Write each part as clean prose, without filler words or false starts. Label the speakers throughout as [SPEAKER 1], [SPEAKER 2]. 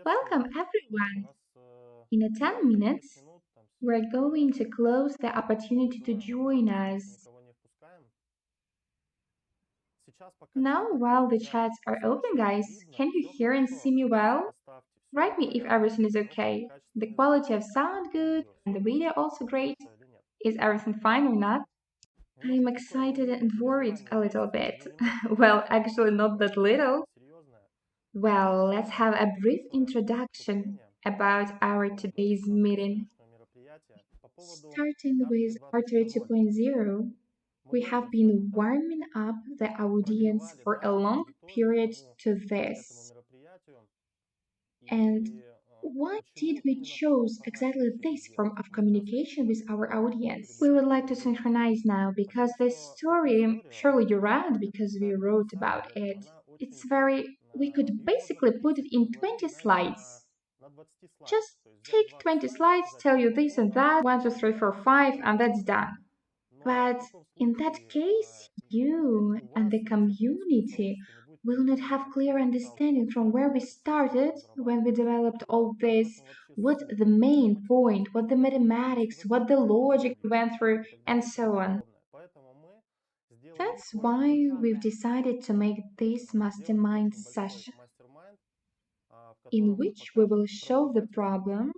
[SPEAKER 1] Welcome everyone. In a 10 minutes, we're going to close the opportunity to join us. Now, while the chats are open, guys, can you hear and see me well? Write me if everything is okay. The quality of sound good and the video also great. Is everything fine or not? I'm excited and worried a little bit. Well, actually, not that little. Well, let's have a brief introduction about our today's meeting. Starting with Artery 2.0, we have been warming up the audience for a long period to this. And why did we choose exactly this form of communication with our audience? We would like to synchronize now because this story, surely you read because we wrote about it. It's very, we could basically put it in 20 slides. Just take 20 slides, tell you this and that, 1, 2, 3, 4, 5, and that's done. But in that case, you and the community will not have clear understanding from where we started when we developed all this, what the main point, what the mathematics, what the logic we went through, and so on. That's why we've decided to make this mastermind session in which we will show the problem.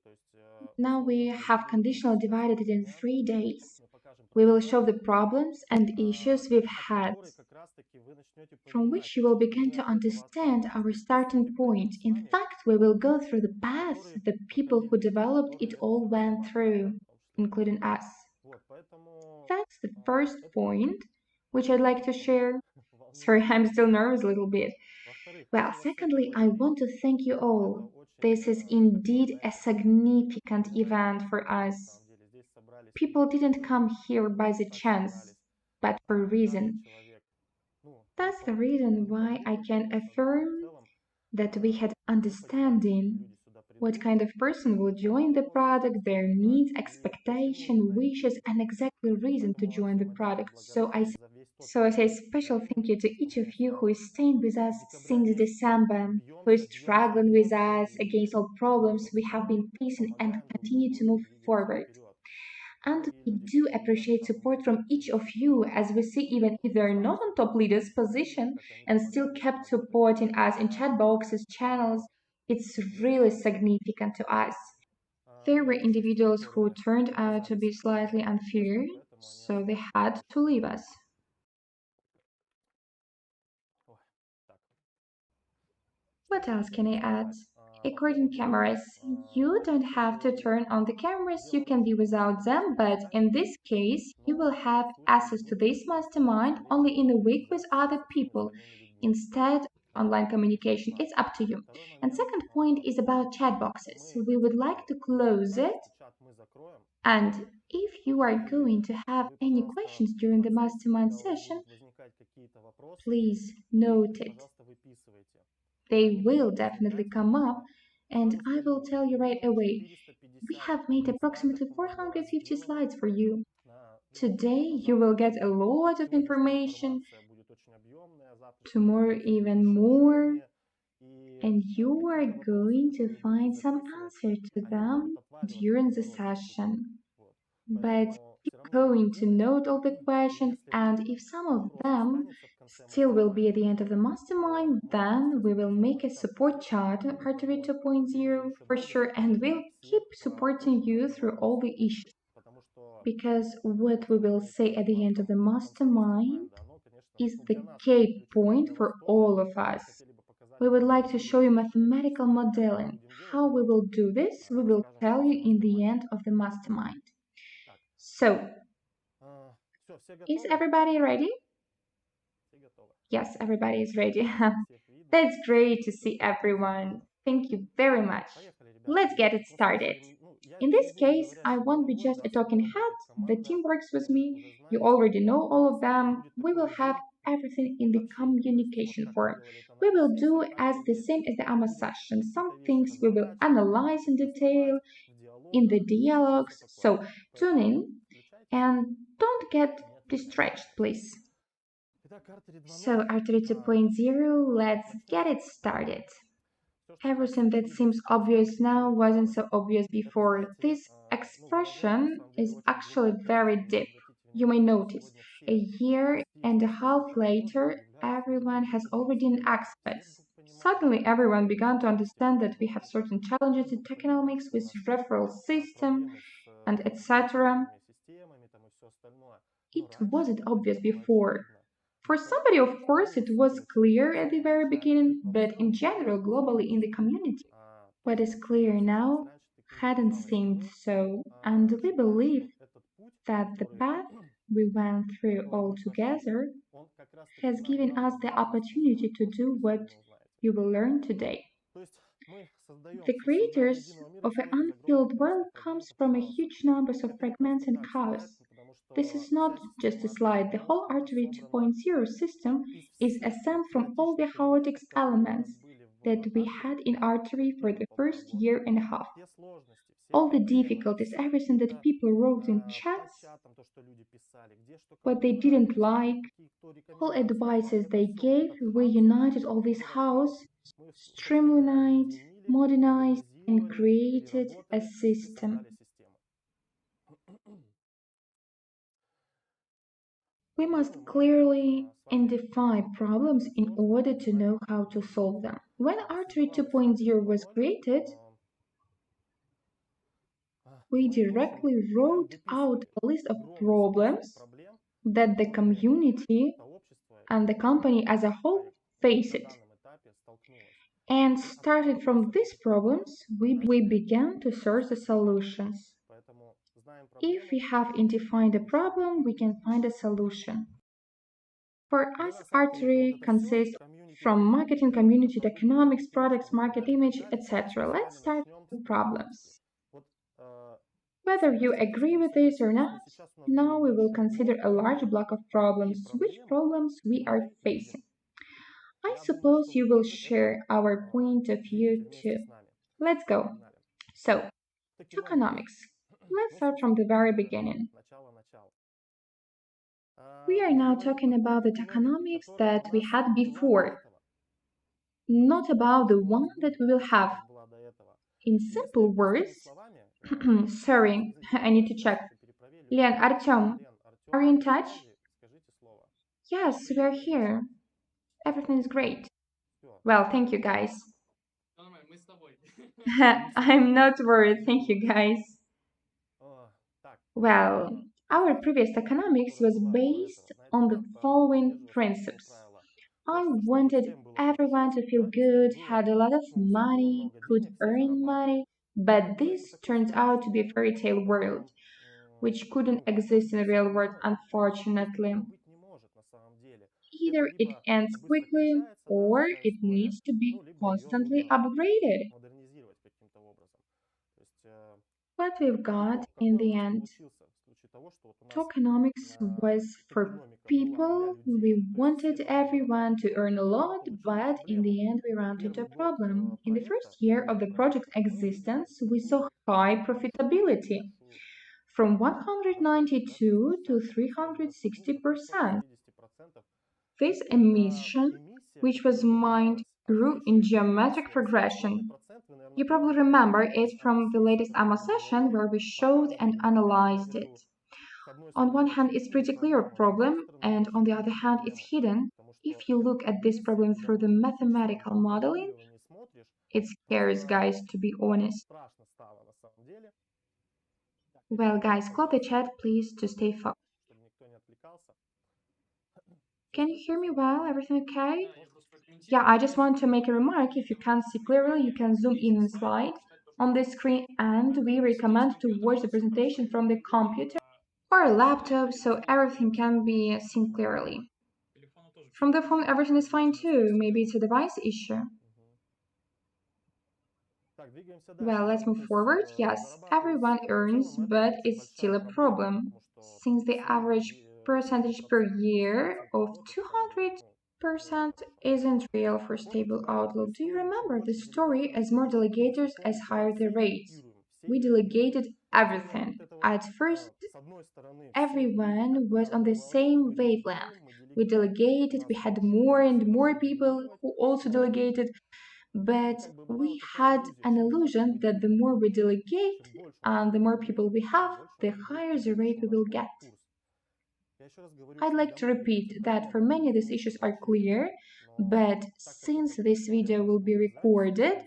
[SPEAKER 1] Now we have conditional divided it in 3 days. We will show the problems and issues we've had, from which you will begin to understand our starting point. In fact, we will go through the path the people who developed it all went through, including us. That's the first point, which I'd like to share. Sorry, I'm still nervous a little bit. Well, secondly, I want to thank you all. This is indeed a significant event for us. People didn't come here by the chance, but for a reason. That's the reason why I can affirm that we had understanding what kind of person will join the product, their needs, expectation, wishes, and exactly reason to join the product. So I say special thank you to each of you who is staying with us since December, who is struggling with us against all problems we have been facing and continue to move forward. And we do appreciate support from each of you as we see even if they're not on top leaders position and still kept supporting us in chat boxes, channels. It's really significant to us. There were individuals who turned out to be slightly unfair, so they had to leave us. What else can I add? According cameras, you don't have to turn on the cameras, you can be without them, but in this case, you will have access to this mastermind only in a week with other people. Instead, online communication, it's up to you. And second point is about chat boxes. We would like to close it, and if you are going to have any questions during the mastermind session, please note it. They will definitely come up, and I will tell you right away. We have made approximately 450 slides for you. Today you will get a lot of information, tomorrow even more, and you are going to find some answer to them during the session. But keep going to note all the questions, and if some of them still will be at the end of the mastermind, then we will make a support chat, Artery 2.0 for sure, and we'll keep supporting you through all the issues. Because what we will say at the end of the mastermind is the key point for all of us. We would like to show you mathematical modeling. How we will do this, we will tell you in the end of the mastermind. So, is everybody ready? Yes, everybody is ready. That's great to see everyone. Thank you very much. Let's get it started. In this case, I won't be just a talking head. The team works with me. You already know all of them. We will have everything in the communication form. We will do as the same as the AMA session. Some things we will analyze in detail in the dialogues. So tune in and don't get distracted, please. So Artery 2.0, let's get it started. Everything that seems obvious now wasn't so obvious before. This expression is actually very deep. You may notice a year and a half later, everyone has already an experts. Suddenly, everyone began to understand that we have certain challenges in tokenomics with referral system and etc. It wasn't obvious before. For somebody, of course, it was clear at the very beginning, but in general, globally in the community, what is clear now hadn't seemed so, and we believe that the path we went through all together has given us the opportunity to do what you will learn today. The creators of an unfilled world comes from a huge number of fragments and chaos. This is not just a slide. The whole Artery 2.0 system is a sum from all the chaotic elements that we had in Artery for the first year and a half. All the difficulties, everything that people wrote in chats, what they didn't like, all advices they gave, we united all this house, streamlined, modernized, and created a system. We must clearly identify problems in order to know how to solve them. When R3 2.0 was created, we directly wrote out a list of problems that the community and the company as a whole faced. And starting from these problems, we began to search the solutions. If we have identified a problem, we can find a solution. For us, artery consists from marketing, community, economics, products, market image, etc. Let's start with problems. Whether you agree with this or not, now we will consider a large block of problems. Which problems we are facing? I suppose you will share our point of view too. Let's go. So, tokenomics. Let's start from the very beginning. We are now talking about the tokenomics that we had before, not about the one that we will have. In simple words, sorry, I need to check. Len, Artyom, are you in touch? Yes, we're here. Everything is great. Well, thank you guys. I'm not worried, thank you guys. Well, our previous economics was based on the following principles. I wanted everyone to feel good, had a lot of money, could earn money, but this turns out to be a fairy tale world, which couldn't exist in the real world, unfortunately. Either it ends quickly or it needs to be constantly upgraded. What we've got in the end, tokenomics was for people. We wanted everyone to earn a lot, but in the end, we ran into a problem. In the first year of the project's existence, we saw high profitability from 192 to 360%. This emission, which was mined, grew in geometric progression. You probably remember it from the latest AMO session where we showed and analyzed it. On one hand, it's pretty clear problem, and on the other hand, it's hidden. If you look at this problem through the mathematical modeling, it scares guys, to be honest. Well, guys, close the chat, please, to stay focused. Can you hear me well? Everything okay? Yeah, I just want to make a remark. If you can't see clearly, you can zoom in and slide on the screen, and we recommend to watch the presentation from the computer or a laptop so everything can be seen clearly. From the phone, everything is fine too. Maybe it's a device issue. Well, let's move forward. Yes, everyone earns, but it's still a problem. Since the average percentage per year of 200% isn't real for stable outlook. Do you remember the story? As more delegators, as higher the rates. We delegated everything. At first, everyone was on the same wavelength. We delegated, we had more and more people who also delegated, But we had an illusion that the more we delegate and the more people we have, the higher the rate we will get. I'd like to repeat that for many these issues are clear, but since this video will be recorded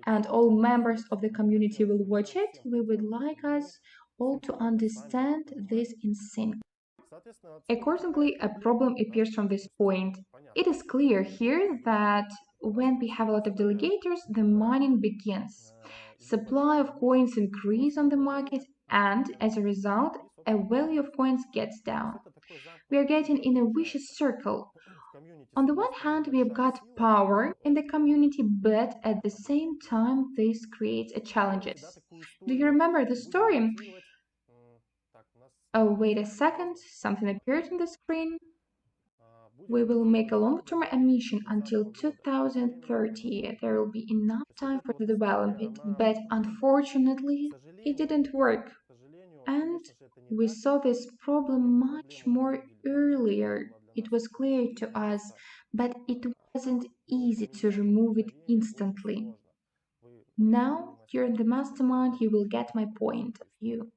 [SPEAKER 1] and all members of the community will watch it, we would like us all to understand this in sync. Accordingly, a problem appears from this point. It is clear here that when we have a lot of delegators, the mining begins. Supply of coins increase on the market, and as a result, a value of coins gets down. We are getting in a vicious circle. On the one hand, we've got power in the community, but at the same time, this creates challenges. Do you remember the story? Oh, wait a second, something appeared on the screen. We will make a long-term emission until 2030. There will be enough time for the development, but unfortunately, it didn't work. And we saw this problem much more earlier. It was clear to us, but it wasn't easy to remove it instantly. Now, during the mastermind, you will get my point of view.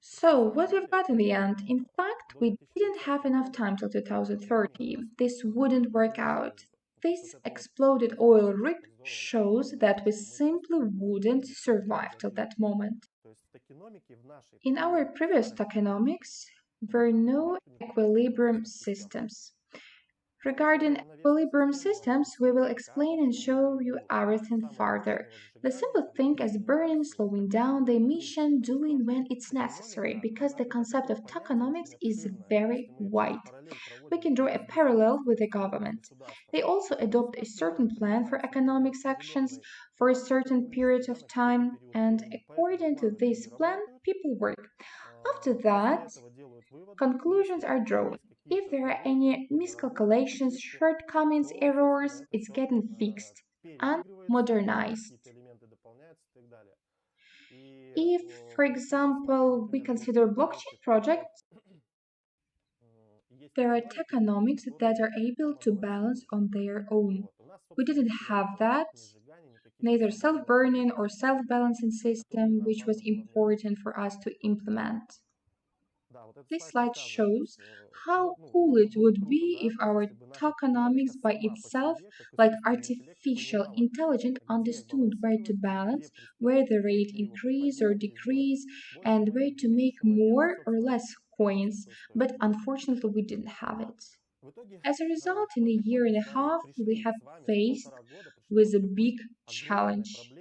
[SPEAKER 1] So, what we've got in the end? In fact, we didn't have enough time till 2030. This wouldn't work out. This exploded oil rig shows that we simply wouldn't survive till that moment. In our previous tokenomics, were no equilibrium systems. Regarding equilibrium systems, we will explain and show you everything further. The simple thing is burning, slowing down the emission, doing when it's necessary, because the concept of tokenomics is very wide. We can draw a parallel with the government. They also adopt a certain plan for economic actions for a certain period of time, and according to this plan, people work. After that, conclusions are drawn. If there are any miscalculations, shortcomings, errors, it's getting fixed and modernized. If, for example, we consider blockchain projects, there are tokenomics that are able to balance on their own. We didn't have that, neither self-burning or self-balancing system, which was important for us to implement. This slide shows how cool it would be if our tokenomics by itself, like artificial intelligence, understood where to balance, where the rate increase or decrease, and where to make more or less coins, but unfortunately we didn't have it. As a result, in a year and a half, we have faced with a big challenge,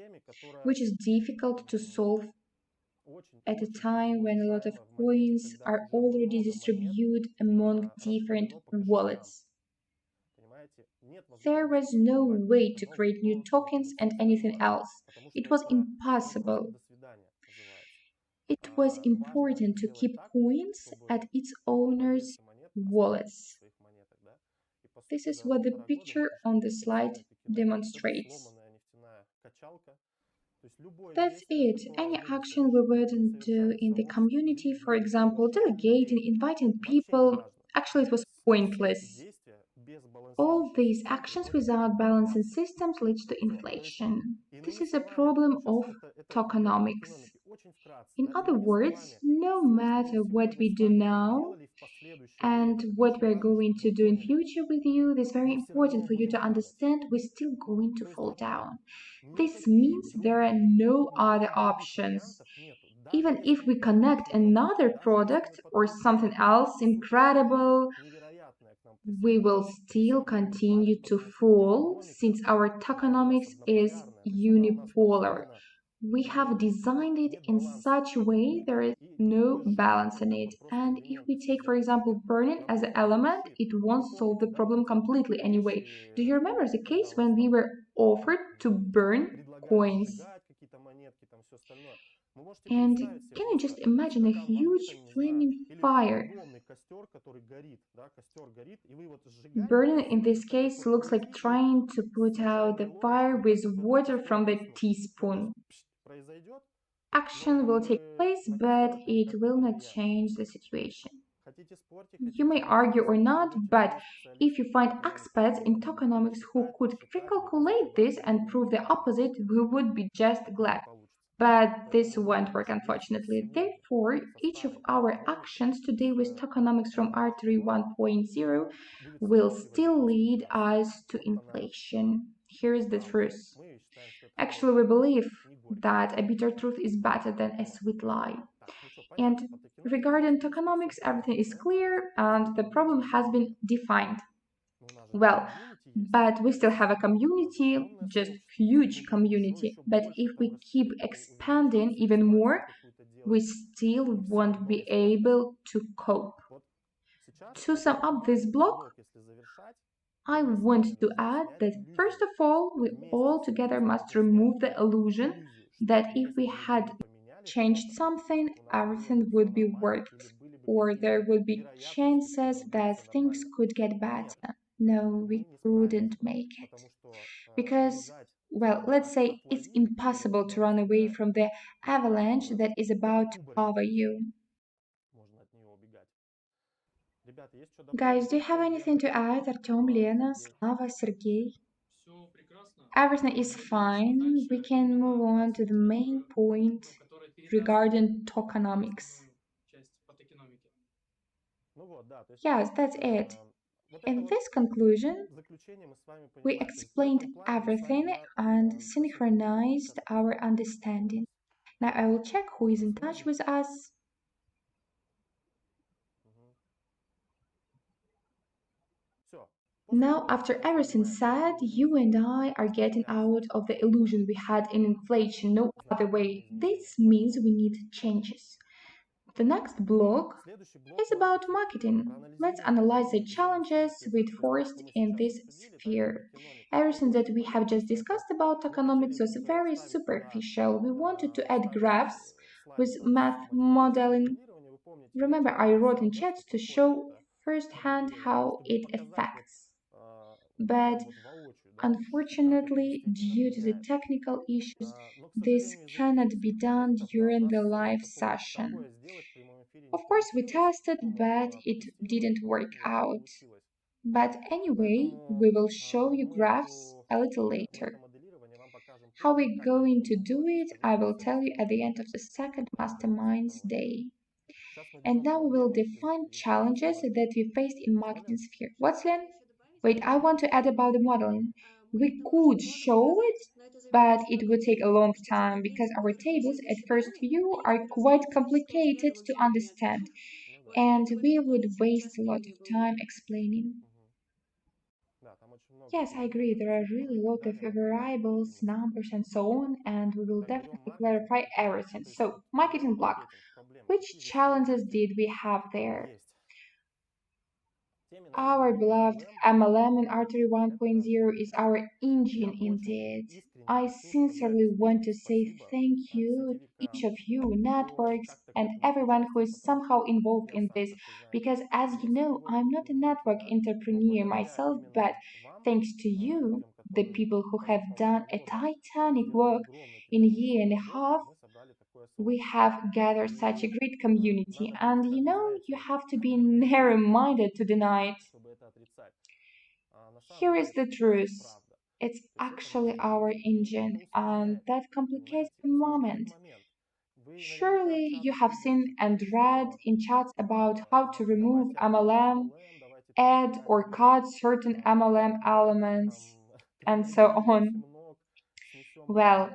[SPEAKER 1] which is difficult to solve at a time when a lot of coins are already distributed among different wallets. There was no way to create new tokens and anything else. It was impossible. It was important to keep coins at its owner's wallets. This is what the picture on the slide demonstrates. That's it. Any action we wouldn't do in the community, for example, delegating, inviting people, actually it was pointless. All these actions without balancing systems leads to inflation. This is a problem of tokenomics. In other words, no matter what we do now and what we're going to do in future with you, it is very important for you to understand we're still going to fall down. This means there are no other options. Even if we connect another product or something else incredible, we will still continue to fall since our tokenomics is unipolar. We have designed it in such a way there is no balance in it. And if we take, for example, burning as an element, it won't solve the problem completely anyway. Do you remember the case when we were offered to burn coins? And can you just imagine a huge flaming fire? Burning in this case looks like trying to put out the fire with water from the teaspoon. Action will take place, but it will not change the situation. You may argue or not, but if you find experts in tokenomics who could recalculate this and prove the opposite, we would be just glad. But this won't work, unfortunately. Therefore, each of our actions today with tokenomics from R3 1.0 will still lead us to inflation. Here's the truth. Actually, we believe that a bitter truth is better than a sweet lie. And regarding tokenomics, everything is clear and the problem has been defined. Well, but we still have a community, just huge community. But if we keep expanding even more, we still won't be able to cope. To sum up this block, I want to add that first of all, we all together must remove the illusion that if we had changed something, everything would be worked, or there would be chances that things could get better. No, we couldn't make it. Because, well, let's say it's impossible to run away from the avalanche that is about to cover you. Guys, do you have anything to add? Artyom, Lena, Slava, Sergey? Everything is fine. We can move on to the main point regarding tokenomics. Yes, that's it. In this conclusion, we explained everything and synchronized our understanding. Now I will check who is in touch with us. Now, after everything said, you and I are getting out of the illusion we had in inflation, no other way. This means we need changes. The next block is about marketing. Let's analyze the challenges we faced in this sphere. Everything that we have just discussed about economics was very superficial. We wanted to add graphs with math modeling. Remember, I wrote in chats to show firsthand how it affects. But unfortunately, due to the technical issues, this cannot be done during the live session. Of course, we tested, but it didn't work out. But anyway, we will show you graphs a little later. How we're going to do it, I will tell you at the end of the second Masterminds day. And now we will define challenges that we faced in marketing sphere. What's Len? Wait, I want to add about the modeling. We could show it, but it would take a long time because our tables at first view are quite complicated to understand, and we would waste a lot of time explaining. Yes, I agree. There are really a lot of variables, numbers, and so on, and we will definitely clarify everything. So, marketing block. Which challenges did we have there? Our beloved MLM in Artery 1.0 is our engine indeed. I sincerely want to say thank you to each of you, networks, and everyone who is somehow involved in this. Because as you know, I'm not a network entrepreneur myself, but thanks to you, the people who have done a titanic work in a year and a half, we have gathered such a great community. And you know, you have to be narrow minded to deny it. Here is the truth. It's actually our engine, and that complicates the moment. Surely you have seen and read in chats about how to remove MLM, add or cut certain MLM elements, and so on. Well,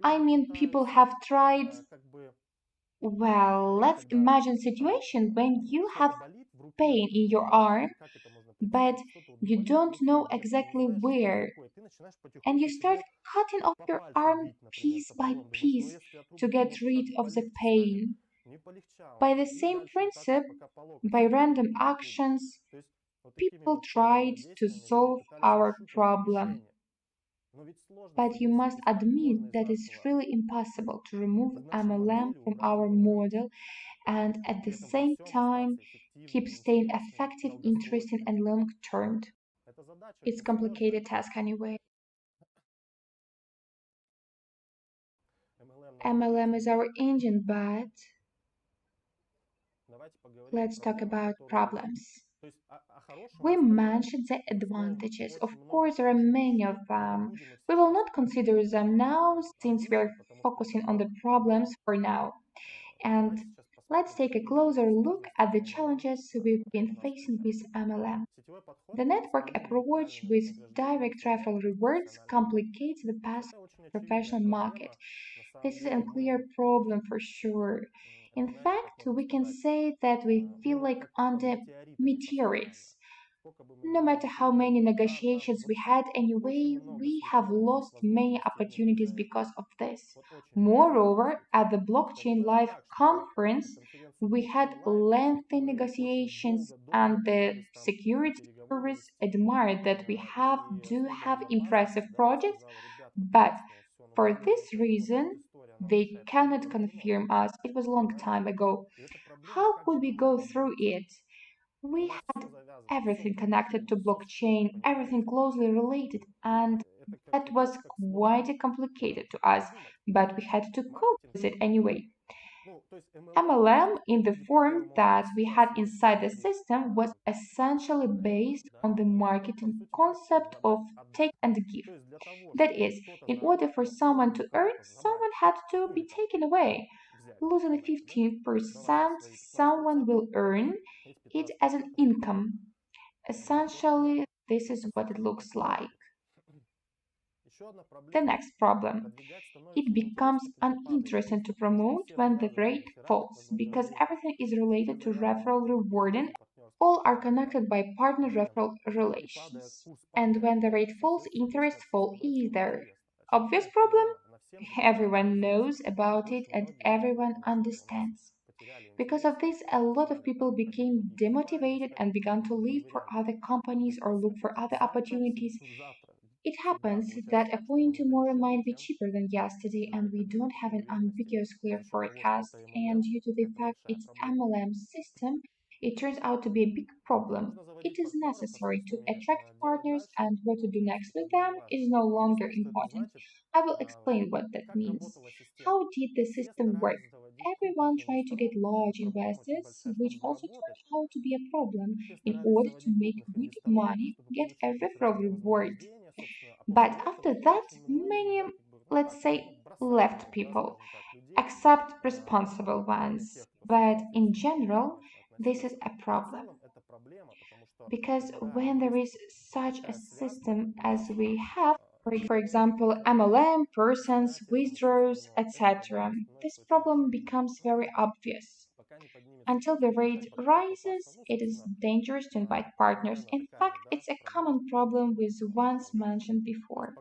[SPEAKER 1] I mean, people have tried. Well, let's imagine situation when you have pain in your arm, but you don't know exactly where, and you start cutting off your arm piece by piece to get rid of the pain. By the same principle, by random actions, people tried to solve our problem. But you must admit that it's really impossible to remove MLM from our model and at the same time keep staying effective, interesting, and long term. It's a complicated task anyway. MLM is our engine, but let's talk about problems. We mentioned the advantages. Of course, there are many of them. We will not consider them now since we are focusing on the problems for now. And let's take a closer look at the challenges we've been facing with MLM. The network approach with direct referral rewards complicates the path to professional market. This is a clear problem for sure. In fact, we can say that we feel like on the meteorites. No matter how many negotiations we had anyway, we have lost many opportunities because of this. Moreover, at the Blockchain Live conference, we had lengthy negotiations, and the security service admired that we do have impressive projects, but for this reason, they cannot confirm us. It was a long time ago. How could we go through it? We had everything connected to blockchain, everything closely related, and that was quite complicated to us, but we had to cope with it anyway. MLM, in the form that we had inside the system, was essentially based on the marketing concept of take and give. That is, in order for someone to earn, someone had to be taken away. Losing 15%, someone will earn it as an income. Essentially, this is what it looks like. The next problem. It becomes uninteresting to promote when the rate falls because everything is related to referral rewarding. All are connected by partner referral relations. And when the rate falls, interest fall either. Obvious problem? Everyone knows about it and everyone understands. Because of this, a lot of people became demotivated and began to leave for other companies or look for other opportunities. It happens that a coin tomorrow might be cheaper than yesterday, and we don't have an ambiguous clear forecast. And due to the fact it's MLM system, it turns out to be a big problem. It is necessary to attract partners, and what to do next with them is no longer important. I will explain what that means. How did the system work? Everyone tried to get large investors, which also turned out to be a problem. In order to make good money, get a referral reward. But after that, many, let's say, left people, except responsible ones. But in general, this is a problem because when there is such a system as we have, for example, MLM, persons, withdrawals, etc., this problem becomes very obvious. Until the rate rises, it is dangerous to invite partners. In fact, it's a common problem with ones mentioned before.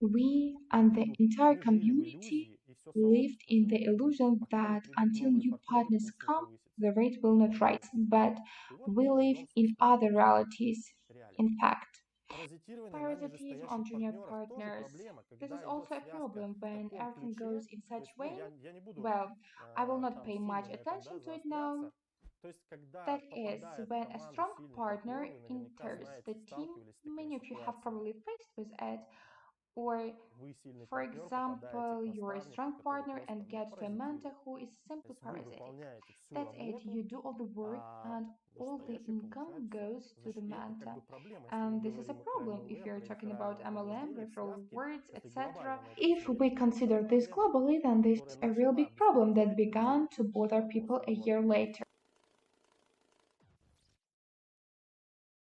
[SPEAKER 1] We and the entire community lived in the illusion that until new partners come, the rate will not rise, but we live in other realities. In fact, parasitism on junior partners. This is also a problem when everything goes in such way. Well, I will not pay much attention to it now. That is, when a strong partner enters the team, many of you have probably faced with it, or for example, you're a strong partner and get to a mentor who is simply parasitic. That's it, you do all the work and all the income goes to the mentor. And this is a problem if you're talking about MLM, referral rewards, etc. If we consider this globally, then this is a real big problem that began to bother people a year later.